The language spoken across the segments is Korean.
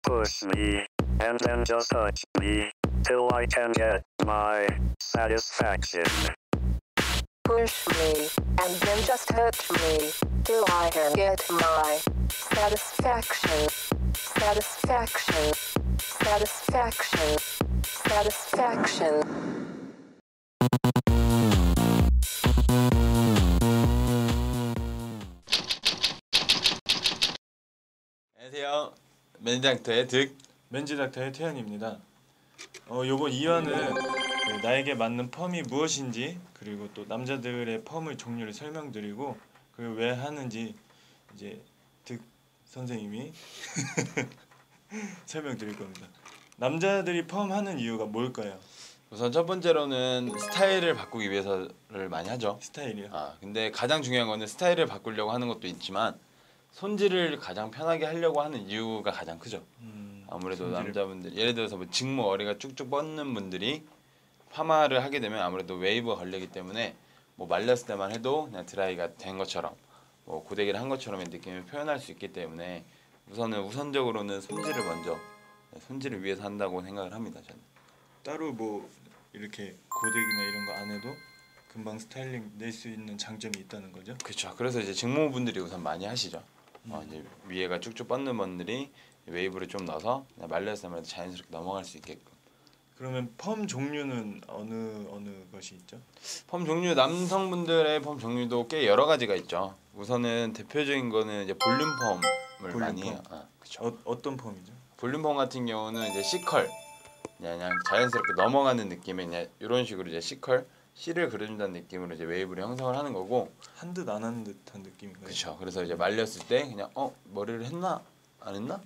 Push me, and then just touch me, till I can get my satisfaction. Push me, and then just touch me, till I can get my satisfaction. Satisfaction. Satisfaction. Satisfaction. 안녕하세요. 맨지닥터의 득. 맨지닥터의 태연입니다. 요번 2화는 나에게 맞는 펌이 무엇인지, 그리고 또 남자들의 펌의 종류를 설명드리고 그리고 왜 하는지 이제 득 선생님이 설명드릴 겁니다. 남자들이 펌 하는 이유가 뭘까요? 우선 첫 번째로는 스타일을 바꾸기 위해서를 많이 하죠. 스타일이요? 근데 가장 중요한 거는 스타일을 바꾸려고 하는 것도 있지만 손질을 가장 편하게 하려고 하는 이유가 가장 크죠. 아무래도 남자분들, 예를 들어서 뭐 직모 어리가 쭉쭉 뻗는 분들이 파마를 하게 되면 아무래도 웨이브가 걸리기 때문에 뭐 말렸을 때만 해도 그냥 드라이가 된 것처럼, 뭐 고데기를 한 것처럼의 느낌을 표현할 수 있기 때문에 우선적으로는 손질을 먼저, 손질을 위해서 한다고 생각을 합니다. 저는 따로 뭐 이렇게 고데기나 이런 거 안 해도 금방 스타일링 낼 수 있는 장점이 있다는 거죠? 그렇죠. 그래서 이제 직모분들이 우선 많이 하시죠. 이제 위에가 쭉쭉 뻗는 분들이 웨이브를 좀 넣어서 그냥 말렸을 때만 해도 자연스럽게 넘어갈 수 있게끔. 그러면 펌 종류는 어느 것이 있죠? 펌 종류, 남성분들의 펌 종류도 꽤 여러 가지가 있죠. 우선은 대표적인 거는 이제 볼륨 펌을 많이 해요. 그렇죠. 어떤 펌이죠? 볼륨 펌 같은 경우는 이제 C컬, 그냥 자연스럽게 넘어가는 느낌의 그냥 이런 식으로 이제 C컬, C를 그려준다는 느낌으로 이제 웨이브를 형성을 하는 거고, 한 듯 안 한 듯한 느낌인가요? 그렇죠. 그래서 이제 말렸을 때 그냥 머리를 했나 안 했나?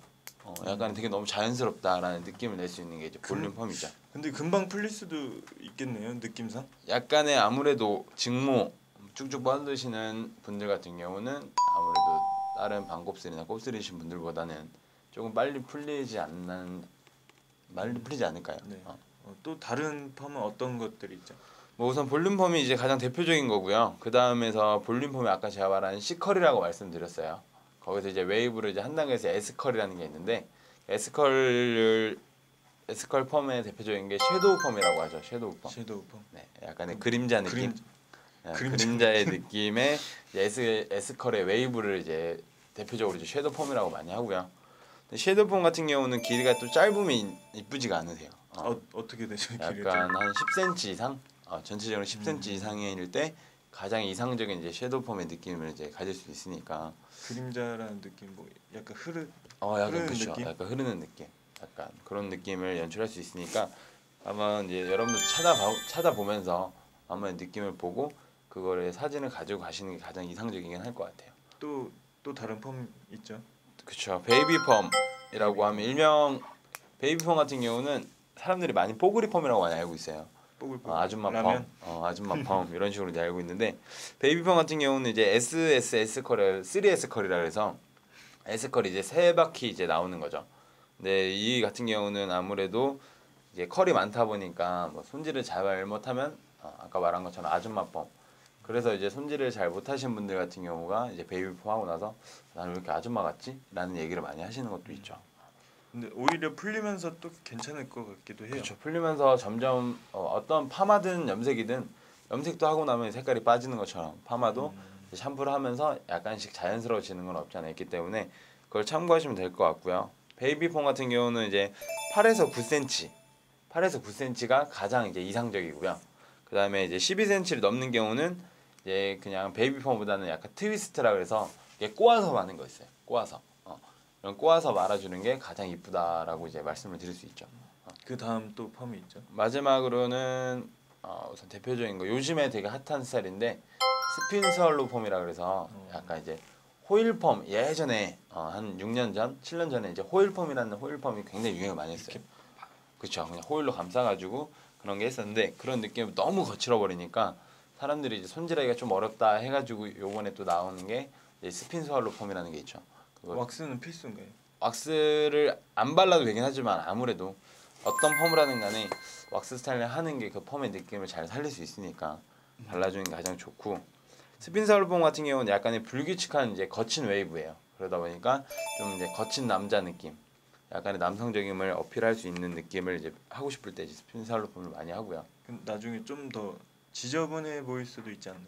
약간 되게 너무 자연스럽다라는 느낌을 낼 수 있는 게 이제 볼륨 펌이죠. 근데 금방 풀릴 수도 있겠네요, 느낌상. 약간의 아무래도 직모 쭉쭉 뻗으시는 분들 같은 경우는 아무래도 다른 반곱슬이나 곱슬이신 분들보다는 조금 빨리 풀리지 않을까요? 네. 또 다른 펌은 어떤 것들이 있죠? 뭐 우선 볼륨 펌이 이제 가장 대표적인 거고요. 그 다음에서 볼륨 펌이 아까 제가 말한 C컬이라고 말씀드렸어요. 거기서 이제 웨이브를 이제 한 단계에서 S컬이라는 게 있는데, S컬 펌의 대표적인 게 섀도우 펌이라고 하죠. 섀도우 펌. 섀도우 펌. 네, 약간의 그림자 느낌. 그림자 그림자의 느낌의 S컬의 웨이브를 이제 대표적으로 이제 섀도우 펌이라고 많이 하고요. 섀도우 펌 같은 경우는 길이가 또 짧으면 이쁘지가 않으세요. 어떻게 되죠? 약간 한 10cm 이상, 전체적으로 10cm 이상일 때 가장 이상적인 이제 섀도우 펌의 느낌을 이제 가질 수 있으니까. 그림자라는 느낌, 뭐 약간 흐르는 그렇죠. 느낌? 약간 흐르는 느낌, 약간 그런 느낌을 연출할 수 있으니까 한번 이제 여러분들 찾아보면서 한번 느낌을 보고 그거를 사진을 가지고 가시는 게 가장 이상적이긴 할 것 같아요. 또 다른 펌 있죠? 그렇죠. 베이비 펌이라고 하면 일명 베이비 펌 같은 경우는 사람들이 많이 뽀글이 펌이라고 많이 알고 있어요. 아줌마 펌, 아줌마 펌 이런 식으로 이제 알고 있는데, 베이비 펌 같은 경우는 이제 S 컬을 3S 컬이라 그래서 S 컬이 이제 세 바퀴 이제 나오는 거죠. 근데 이 같은 경우는 아무래도 이제 컬이 많다 보니까 뭐 손질을 잘 못하면 아까 말한 것처럼 아줌마 펌. 그래서 이제 손질을 잘 못하신 분들 같은 경우가 이제 베이비 펌 하고 나서 나는 왜 이렇게 아줌마 같지? 라는 얘기를 많이 하시는 것도 있죠. 근데 오히려 풀리면서 또 괜찮을 것 같기도 해요. 그렇죠. 풀리면서 점점 어떤 파마든 염색이든, 염색도 하고 나면 색깔이 빠지는 것처럼 파마도 샴푸를 하면서 약간씩 자연스러워지는 건 없지 않아 있기 때문에 그걸 참고하시면 될 것 같고요. 베이비 펌 같은 경우는 이제 8에서 9cm가 가장 이제 이상적이고요. 그 다음에 이제 12cm를 넘는 경우는 이제 그냥 베이비 펌보다는 약간 트위스트라 그래서 이게 꼬아서 마는 거 있어요. 이런 꼬아서 말아주는 게 가장 이쁘다라고 이제 말씀을 드릴 수 있죠. 그 다음 또 펌이 있죠? 마지막으로는 우선 대표적인 거, 요즘에 되게 핫한 스타일인데 스핀 스왈로우 펌이라 그래서 약간 이제 호일 펌, 예전에 한 6년 전, 7년 전에 이제 호일 펌이라는 호일 펌이 굉장히 유행을 많이 했어요. 그렇죠. 그냥 호일로 감싸가지고 그런 게 있었는데, 그런 느낌이 너무 거칠어 버리니까 사람들이 이제 손질하기가 좀 어렵다 해가지고 요번에 또 나오는 게 이제 스핀 스왈로우 펌이라는 게 있죠. 왁스는 필수인가요? 왁스를 안 발라도 되긴 하지만 아무래도 어떤 펌을 하든 간에 왁스 스타일링 하는 게 그 펌의 느낌을 잘 살릴 수 있으니까 발라주는 게 가장 좋고, 스핀 스왈로우 펌 같은 경우는 약간의 불규칙한 이제 거친 웨이브예요. 그러다 보니까 좀 이제 거친 남자 느낌, 약간의 남성적임을 어필할 수 있는 느낌을 이제 하고 싶을 때 이제 스핀살로 펌을 많이 하고요. 그럼 나중에 좀 더 지저분해 보일 수도 있지 않나요?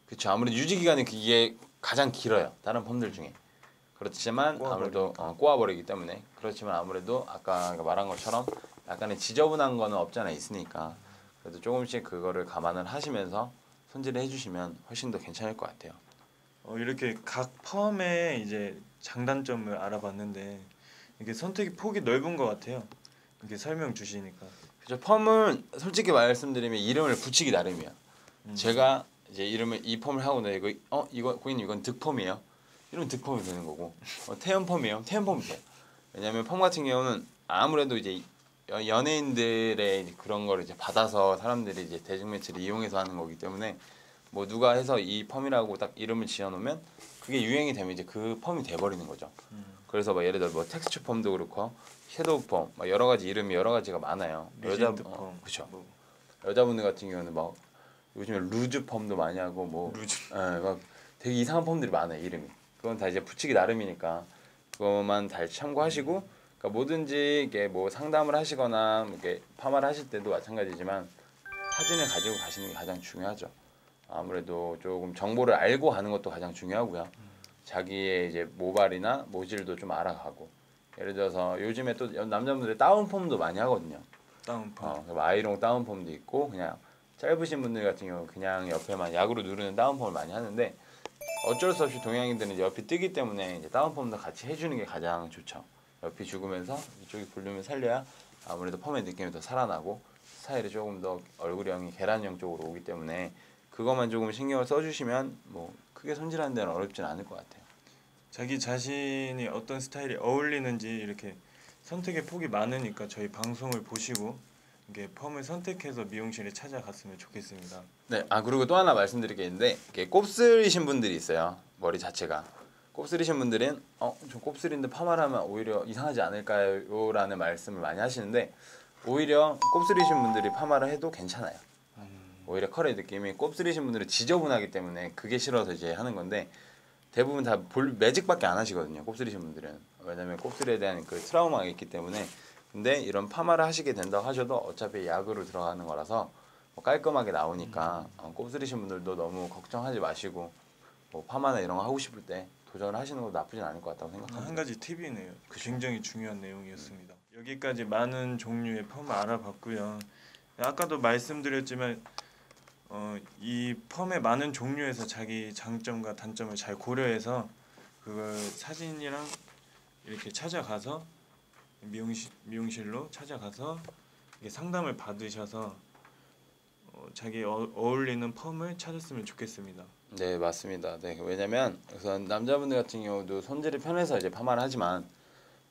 그렇죠. 아무래도 유지 기간이 이게 가장 길어요. 다른 펌들 중에. 그렇지만 아무래도 꼬아버리기 때문에 그렇지만 아무래도 아까 말한 것처럼 약간의 지저분한 거는 없잖아 있으니까 그래도 조금씩 그거를 감안을 하시면서 손질을 해주시면 훨씬 더 괜찮을 것 같아요. 이렇게 각 펌의 이제 장단점을 알아봤는데 이게 선택의 폭이 넓은 것 같아요. 이렇게 설명 주시니까. 그죠. 펌은 솔직히 말씀드리면 이름을 붙이기 나름이야. 제가 이제 이름을 이 펌을 하고 나 이거 고객님 이건 득펌이에요. 이러면 득펌이 되는 거고 태연 펌이에요. 태연 펌이 돼요. 왜냐하면 펌 같은 경우는 아무래도 이제 연예인들의 그런 거를 이제 받아서 사람들이 이제 대중매체를 이용해서 하는 거기 때문에 뭐 누가 해서 이 펌이라고 딱 이름을 지어놓으면 그게 유행이 되면 이제 그 펌이 돼버리는 거죠. 그래서 뭐 예를 들어 뭐 텍스처 펌도 그렇고 섀도우 펌, 막 여러 가지 이름이 여러 가지가 많아요. 그렇죠. 뭐. 여자분들 같은 경우는 막 요즘에 루즈 펌도 많이 하고 뭐 막 되게 이상한 펌들이 많아요 이름이. 그건 다 이제 붙이기 나름이니까 그것만 잘 참고하시고 그러니까 뭐든지 이게 뭐 상담을 하시거나 이렇게 파마를 하실 때도 마찬가지지만 사진을 가지고 가시는 게 가장 중요하죠. 아무래도 조금 정보를 알고 하는 것도 가장 중요하고요. 자기의 이제 모발이나 모질도 좀 알아가고 예를 들어서 요즘에 또 남자분들이 다운펌도 많이 하거든요. 다운펌. 아이롱 다운펌도 있고 그냥 짧으신 분들 같은 경우 그냥 옆에만 약으로 누르는 다운펌을 많이 하는데 어쩔 수 없이 동양인들은 옆이 뜨기 때문에 이제 다운펌도 같이 해주는 게 가장 좋죠. 옆이 죽으면서 이쪽이 볼륨을 살려야 아무래도 펌의 느낌이 더 살아나고 스타일이 조금 더 얼굴형이 계란형 쪽으로 오기 때문에 그것만 조금 신경을 써주시면 뭐 크게 손질하는 데는 어렵지는 않을 것 같아요. 자기 자신이 어떤 스타일이 어울리는지 이렇게 선택의 폭이 많으니까 저희 방송을 보시고 이게 펌을 선택해서 미용실에 찾아갔으면 좋겠습니다. 네, 그리고 또 하나 말씀드릴 게 있는데 이게 곱슬이신 분들이 있어요. 머리 자체가 곱슬이신 분들은 좀 곱슬인데 파마를 하면 오히려 이상하지 않을까요? 라는 말씀을 많이 하시는데 오히려 곱슬이신 분들이 파마를 해도 괜찮아요. 오히려 컬의 느낌이 곱슬이신 분들은 지저분하기 때문에 그게 싫어서 이제 하는 건데 대부분 다 매직밖에 안 하시거든요. 곱슬이신 분들은 왜냐면 곱슬에 대한 그 트라우마가 있기 때문에 근데 이런 파마를 하시게 된다고 하셔도 어차피 약으로 들어가는 거라서 뭐 깔끔하게 나오니까 곱슬이신 분들도 너무 걱정하지 마시고 뭐 파마나 이런 거 하고 싶을 때 도전을 하시는 것도 나쁘진 않을 것 같다고 생각합니다. 한 가지 팁이네요. 굉장히 중요한 내용이었습니다. 여기까지 많은 종류의 펌을 알아봤고요. 아까도 말씀드렸지만 이 펌의 많은 종류에서 자기 장점과 단점을 잘 고려해서 그걸 사진이랑 이렇게 찾아가서 미용실로 찾아가서 상담을 받으셔서 자기 어울리는 펌을 찾았으면 좋겠습니다. 네, 맞습니다. 네, 왜냐면 우선 남자분들 같은 경우도 손질이 편해서 이제 파마를 하지만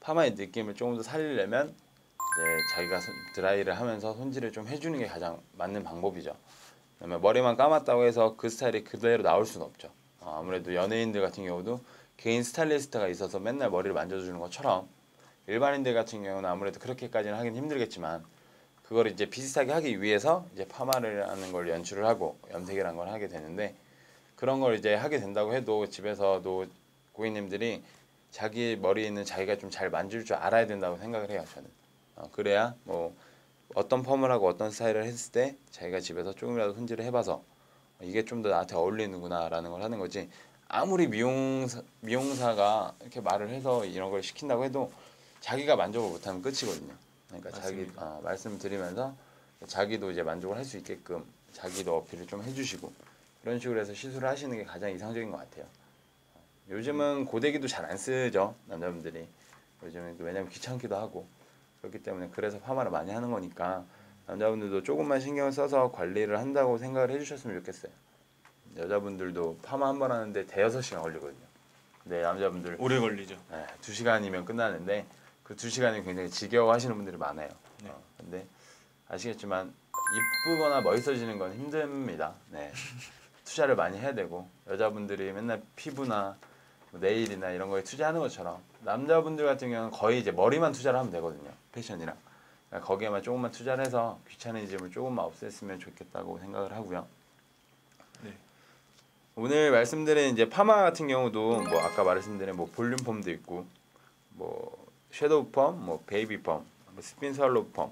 파마의 느낌을 조금 더 살리려면 이제 자기가 드라이를 하면서 손질을 좀 해주는 게 가장 맞는 방법이죠. 왜냐면 머리만 감았다고 해서 그 스타일이 그대로 나올 수는 없죠. 아무래도 연예인들 같은 경우도 개인 스타일리스트가 있어서 맨날 머리를 만져주는 것처럼 일반인들 같은 경우는 아무래도 그렇게까지는 하긴 힘들겠지만 그걸 이제 비슷하게 하기 위해서 이제 파마를 하는 걸 연출을 하고 염색이라는 걸 하게 되는데 그런 걸 이제 하게 된다고 해도 집에서도 고객님들이 자기 머리에 있는 자기가 좀 잘 만질 줄 알아야 된다고 생각을 해요. 저는 그래야 뭐 어떤 펌을 하고 어떤 스타일을 했을 때 자기가 집에서 조금이라도 손질을 해봐서 이게 좀 더 나한테 어울리는구나 라는 걸 하는 거지 아무리 미용사가 이렇게 말을 해서 이런 걸 시킨다고 해도 자기가 만족을 못하면 끝이거든요. 그러니까 맞습니다. 자기 말씀드리면서 자기도 이제 만족을 할 수 있게끔 자기도 어필을 좀 해주시고 그런 식으로 해서 시술을 하시는 게 가장 이상적인 것 같아요. 요즘은 고데기도 잘 안 쓰죠 남자분들이. 요즘은 왜냐면 귀찮기도 하고 그렇기 때문에 그래서 파마를 많이 하는 거니까 남자분들도 조금만 신경을 써서 관리를 한다고 생각을 해주셨으면 좋겠어요. 여자분들도 파마 한 번 하는데 대여섯 시간 걸리거든요. 근데 남자분들 오래 걸리죠. 2시간이면 끝나는데 그 2시간이 굉장히 지겨워하시는 분들이 많아요. 네. 근데 아시겠지만 이쁘거나 멋있어지는 건 힘듭니다. 네. 투자를 많이 해야 되고 여자분들이 맨날 피부나 뭐 네일이나 이런 거에 투자하는 것처럼 남자분들 같은 경우는 거의 이제 머리만 투자를 하면 되거든요. 패션이랑 그러니까 거기에만 조금만 투자를 해서 귀차니즘을 조금만 없앴으면 좋겠다고 생각을 하고요. 네. 오늘 말씀드린 이제 파마 같은 경우도 뭐 아까 말씀드린 뭐 볼륨 펌도 있고 뭐 섀도우 펌, 뭐 베이비 펌, 뭐 스핀 스왈로우 펌.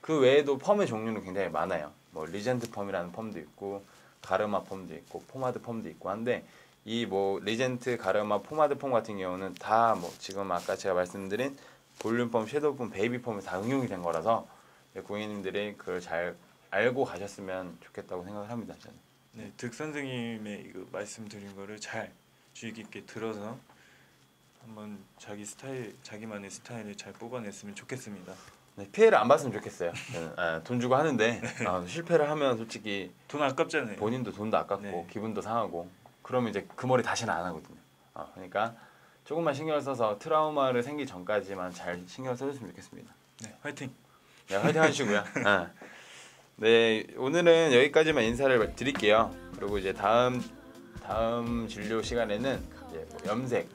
그 외에도 펌의 종류는 굉장히 많아요. 뭐 리젠트 펌이라는 펌도 있고 가르마 펌도 있고 포마드 펌도 있고 한데 이 뭐 리젠트, 가르마, 포마드 펌 같은 경우는 다 뭐 지금 아까 제가 말씀드린 볼륨 펌, 섀도우 펌, 베이비 펌이 다 응용이 된 거라서 고객님들이 그걸 잘 알고 가셨으면 좋겠다고 생각을 합니다. 저는. 네, 득 선생님의 이거 말씀드린 거를 잘 주의 깊게 들어서 한번 자기만의 스타일을 잘 뽑아냈으면 좋겠습니다. 네, 피해를 안 봤으면 좋겠어요. 저는, 돈 주고 하는데 실패를 하면 솔직히 돈 아깝잖아요. 본인도 돈도 아깝고 네. 기분도 상하고 그러면 이제 그 머리 다시는 안 하거든요. 그러니까 조금만 신경을 써서 트라우마를 생기기 전까지만 잘 신경을 써줬으면 좋겠습니다. 네, 화이팅. 네, 화이팅 하시고요. 네, 오늘은 여기까지만 인사를 드릴게요. 그리고 이제 다음 진료 시간에는 이제 뭐 염색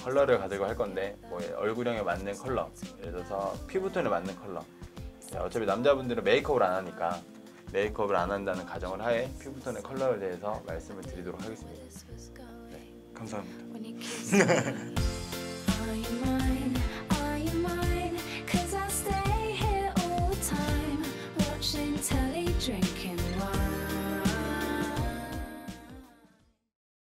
컬러를 가지고 할 건데 뭐 얼굴형에 맞는 컬러, 예를 들어서 피부톤에 맞는 컬러. 어차피 남자분들은 메이크업을 안 하니까 메이크업을 안 한다는 가정을 하에 피부톤의 컬러에 대해서 말씀을 드리도록 하겠습니다. 네. 감사합니다.